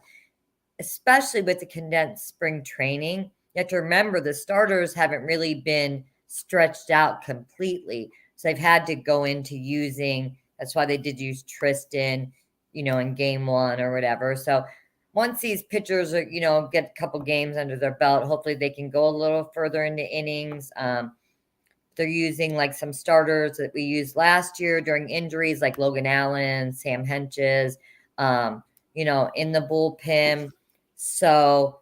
especially with the condensed spring training, you have to remember the starters haven't really been stretched out completely. So they've had to go into using, that's why they did use Tristan, in game one or whatever. So once these pitchers are, get a couple games under their belt, hopefully they can go a little further into innings. They're using like some starters that we used last year during injuries, like Logan Allen, Sam Henches, in the bullpen. So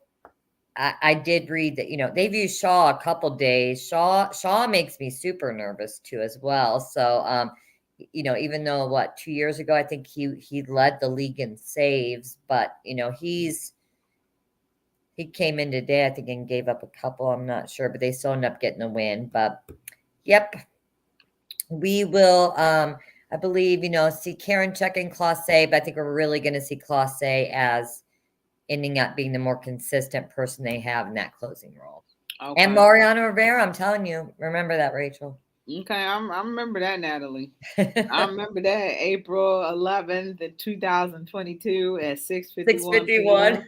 I did read that, they've used Shaw a couple days. Shaw makes me super nervous too as well. So, even though 2 years ago, I think he led the league in saves, but he came in today, I think, and gave up a couple. I'm not sure, but they still end up getting a win. But yep, we will, I believe, see Karen checking Class A, but I think we're really going to see Class A as ending up being the more consistent person they have in that closing role. Okay. And Mariano Rivera, I'm telling you, remember that, Rachel. Okay, I remember that, Natalie. I remember that April 11th, 2022 at 6:51 p.m.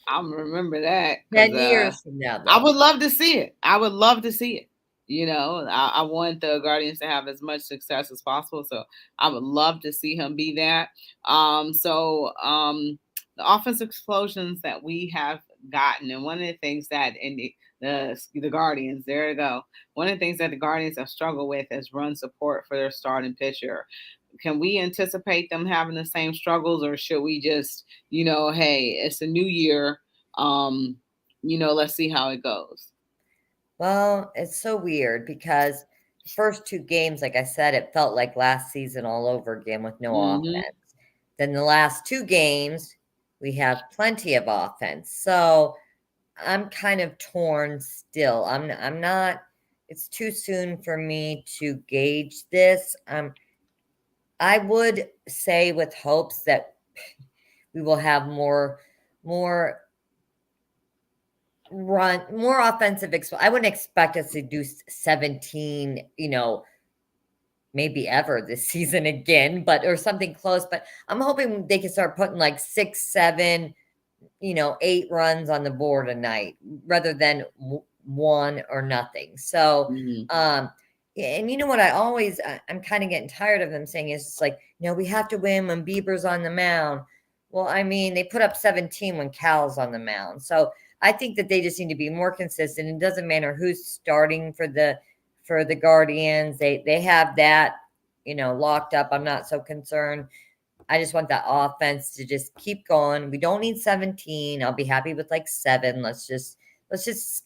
I remember that 10 because years from now, I though. would love to see it. I would love to see it. I want the Guardians to have as much success as possible. So I would love to see him be that. The offensive explosions that we have gotten, and one of the things that in the Guardians, there you go. One of the things that the Guardians have struggled with is run support for their starting pitcher. Can we anticipate them having the same struggles, or should we just, hey, it's a new year, let's see how it goes. Well, it's so weird because the first two games, like I said, it felt like last season all over again with no Hmm. offense. Then the last two games, we have plenty of offense. So I'm kind of torn still. I'm not it's too soon for me to gauge this. I would say with hopes that we will have more more offensive I wouldn't expect us to do 17, maybe ever this season again, but or something close, but I'm hoping they can start putting like 6, 7, 8 runs on the board a night rather than one or nothing. So, Hmm. yeah, and you know what? I'm kind of getting tired of them saying is it's like, we have to win when Bieber's on the mound. Well, I mean, they put up 17 when Cal's on the mound. So I think that they just need to be more consistent. It doesn't matter who's starting for the Guardians. They have that, locked up. I'm not so concerned. I just want that offense to just keep going. We don't need 17. I'll be happy with like 7. Let's just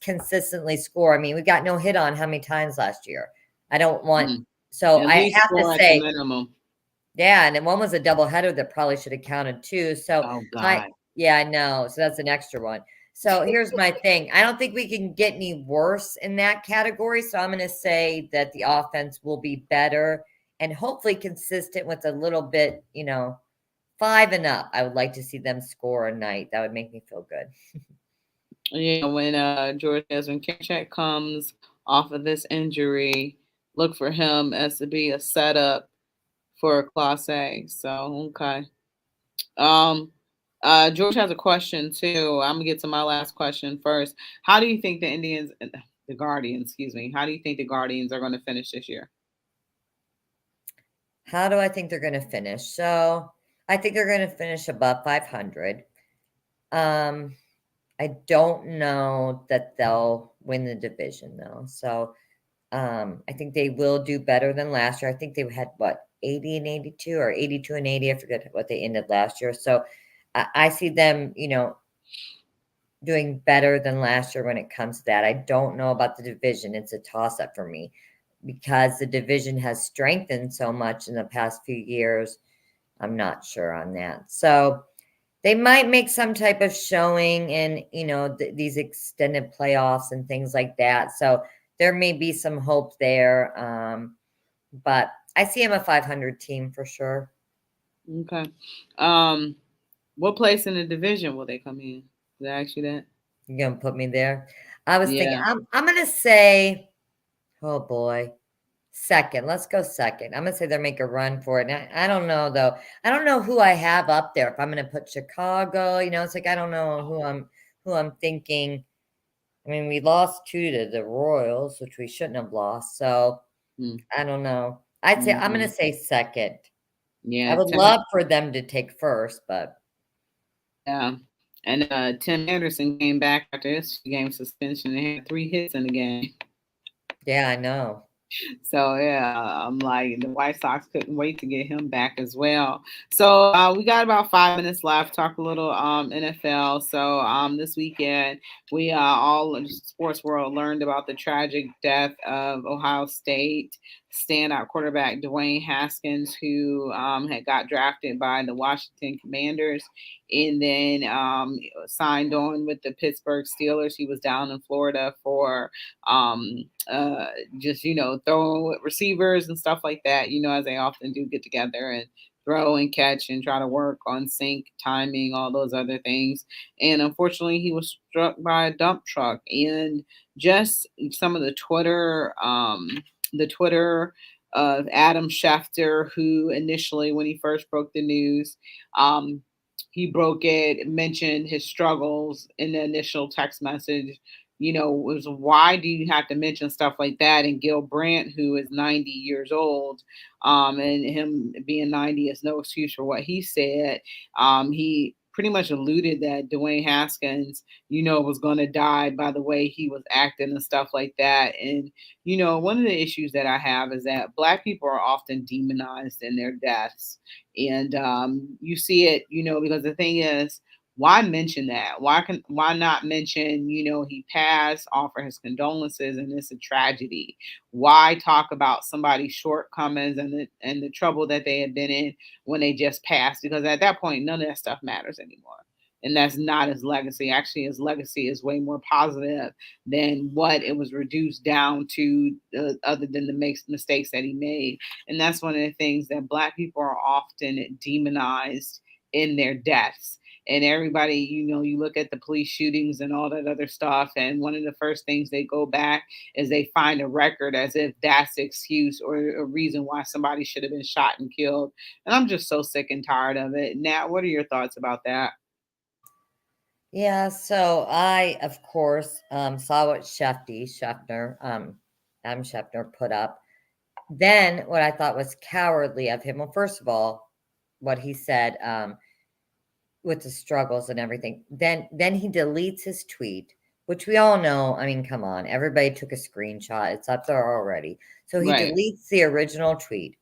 consistently score. I mean, we got no hit on how many times last year? I don't want Hmm. so At I least have to four at the say, minimum. yeah, and then one was a double header that probably should have counted too. So Oh my God. yeah, I know. So that's an extra one. So here's my thing. I don't think we can get any worse in that category. So I'm going to say that the offense will be better and hopefully consistent with a little bit, 5 and up. I would like to see them score a night. That would make me feel good. Yeah, when George Desmond Kincheck comes off of this injury, look for him as to be a setup for a Class A. So okay. Um, George has a question too. I'm gonna get to my last question first. How do you think the Guardians, excuse me, how do you think the Guardians are going to finish this year? How do I think they're going to finish? So I think they're going to finish above 500. Um, I don't know that they'll win the division though. So I think they will do better than last year. I think they had what 80 and 82 or 82 and 80. I forget what they ended last year. So I see them, doing better than last year when it comes to that. I don't know about the division. It's a toss up for me because the division has strengthened so much in the past few years. I'm not sure on that. So they might make some type of showing in, these extended playoffs and things like that. So there may be some hope there. But I see them a 500 team for sure. Okay. Um, what place in the division will they come in? Did I ask you that? You're gonna put me there. I was thinking Yeah. I'm gonna say, oh boy, second. Let's go second. I'm gonna say they'll make a run for it. And I don't know though. I don't know who I have up there. If I'm gonna put Chicago, it's like I don't know who I'm thinking. I mean, we lost 2 to the Royals, which we shouldn't have lost. So Mm, I don't know. I'm gonna mhm. say second. I Yeah. would love for them to take first, but Yeah. And Tim Anderson came back after his game suspension and had 3 hits in the game. yeah, I know. So yeah, I'm like the White Sox couldn't wait to get him back as well. So we got about 5 minutes left. Talk a little NFL. So this weekend we all in the sports world learned about the tragic death of Ohio State standout quarterback Dwayne Haskins, who had got drafted by the Washington Commanders and then signed on with the Pittsburgh Steelers. He was down in Florida for um, just throwing with receivers and stuff like that, as they often do get together and throw and catch and try to work on sync timing, all those other things. And unfortunately he was struck by a dump truck. And just some of the Twitter of Adam Schefter, who initially, when he first broke the news, he broke it, mentioned his struggles in the initial text message was why do you have to mention stuff like that? And Gil Brandt, who is 90 years old, and him being 90 is no excuse for what he said. He pretty much alluded that Dwayne Haskins, was going to die by the way he was acting and stuff like that. And, one of the issues that I have is that Black people are often demonized in their deaths. And you see it, because the thing is, why mention that? Why not mention, he passed, offer his condolences, and it's a tragedy. Why talk about somebody's shortcomings and the trouble that they had been in when they just passed? Because at that point, none of that stuff matters anymore. And that's not his legacy. Actually, his legacy is way more positive than what it was reduced down to, other than the mistakes that he made. And that's one of the things that Black people are often demonized in their deaths. And everybody, you look at the police shootings and all that other stuff, and one of the first things they go back is they find a record as if that's the excuse or a reason why somebody should have been shot and killed. And I'm just so sick and tired of it. Nat, what are your thoughts about that? Yeah, so I, of course, saw what Adam Schefter put up. Then what I thought was cowardly of him, well, first of all, what he said, with the struggles and everything. Then he deletes his tweet, which we all know. I mean, come on, everybody took a screenshot. It's up there already. So he Right. deletes the original tweet,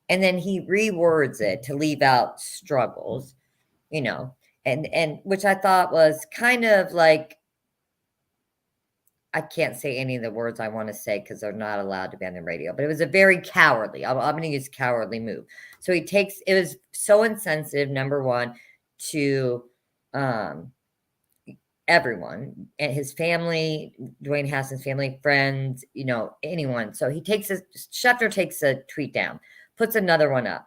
and then he rewords it to leave out struggles, and which I thought was kind of like, I can't say any of the words I want to say because they're not allowed to be on the radio, but it was a very cowardly. I'm going to use cowardly move. So it was so insensitive, number one, to everyone and his family, Dwayne Haskins' family, friends, anyone. So Schefter takes a tweet down, puts another one up.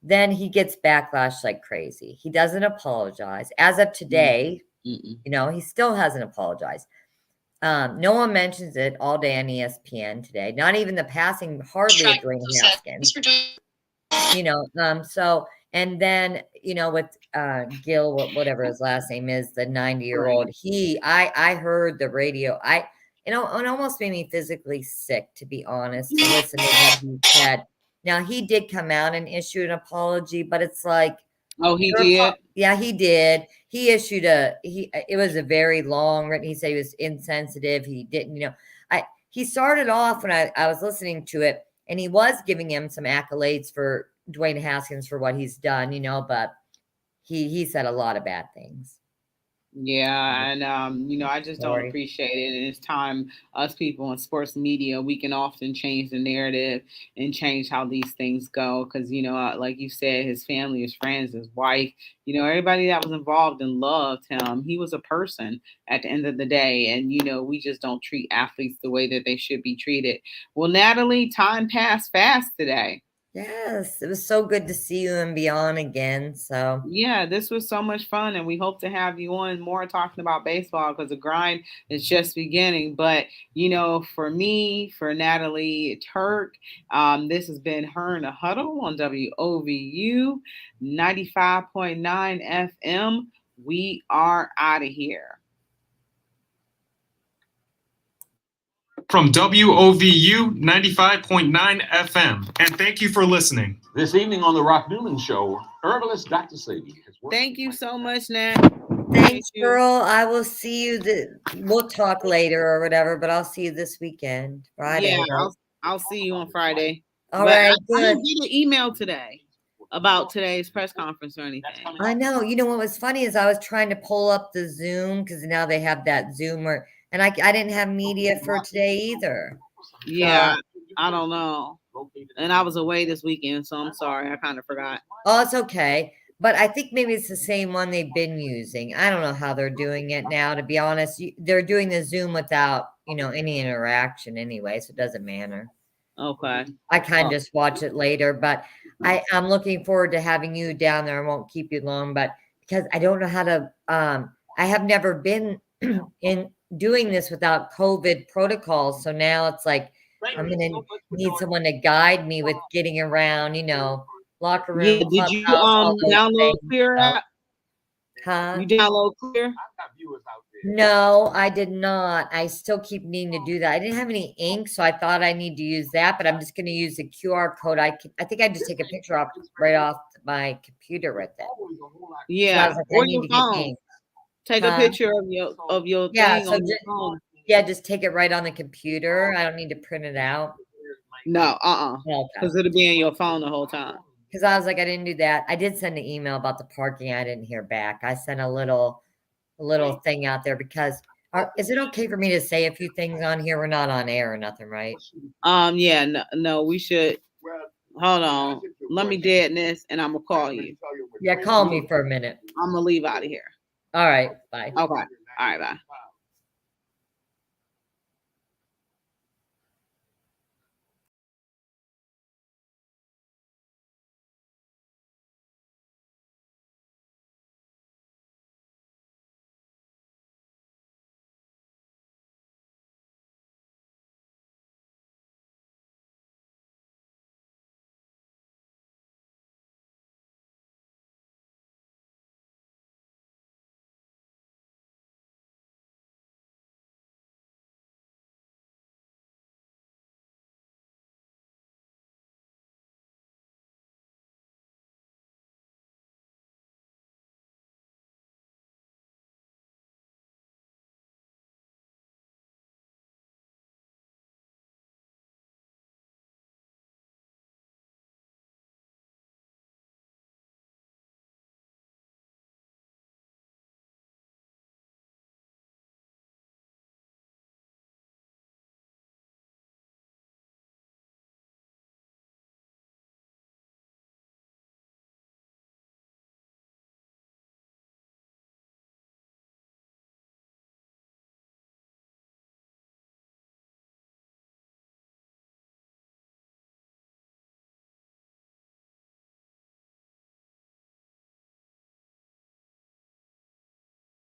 Then he gets backlash like crazy. He doesn't apologize. As of today, he still hasn't apologized. No one mentions it all day on ESPN today. Not even the passing, hardly of Dwayne Haskins. So, and then, with Gil, whatever his last name is, the 90-year-old, I heard the radio. It almost made me physically sick, to be honest, to listen to what he said. Now, he did come out and issue an apology, but it's like, oh, he did? Yeah, he did. He issued it was a very long written. He said he was insensitive. He didn't, he started off when I was listening to it, and he was giving him some accolades for Dwayne Haskins for what he's done, but he said a lot of bad things. Yeah, and I just don't appreciate it. And it's time us people in sports media, we can often change the narrative and change how these things go. Because like you said, his family, his friends, his wife, everybody that was involved and loved him. He was a person at the end of the day, and we just don't treat athletes the way that they should be treated. Well, Natalie, time passed fast today. Yes, it was so good to see you and be on again. So yeah, this was so much fun, and we hope to have you on more talking about baseball because the grind is just beginning. But for me, for Natalie Turk, this has been her in the huddle on WOVU 95.9 FM. We are out of here. From WOVU 95.9 FM. And thank you for listening. This evening on the Rock Newman Show, herbalist Dr. Sadie has worked. Thank you so much, Nat. Thanks, girl. I will see you. We'll talk later or whatever, but I'll see you this weekend, Friday. Yeah, I'll see you on Friday. All right, good. I didn't get an email today about today's press conference or anything. I know. What was funny is I was trying to pull up the Zoom because now they have that Zoom and I didn't have media for today either. Yeah, I don't know. And I was away this weekend, so I'm sorry. I kind of forgot. Oh, it's okay. But I think maybe it's the same one they've been using. I don't know how they're doing it now, to be honest. They're doing the Zoom without, any interaction anyway, so it doesn't matter. Okay. I kind of just watch it later, but I'm looking forward to having you down there. I won't keep you long, but because I don't know how to, I have never been in doing this without COVID protocols. So now it's like, I'm going to need someone to guide me with getting around, locker room. Yeah, did you download Clear app? Huh? You download Clear? No, I did not. I still keep needing to do that. I didn't have any ink, so I thought I need to use that, but I'm just going to use the QR code. I think I just take a picture right off my computer with it. So I Yeah, was like, I or need your to get phone. ink. Take a Huh? picture of your Yeah, thing so on your phone. just take it right on the computer. I don't need to print it out. No, Okay. because it'll be in your phone the whole time. Because I was like, I didn't do that. I did send an email about the parking. I didn't hear back. I sent a little thing out there because is it okay for me to say a few things on here? We're not on air or nothing, right? Yeah, no, we should. Hold on. Let me dead this, and I'm gonna call you. Yeah, call me for a minute. I'm gonna leave out of here. All right, bye. Okay. All right, bye.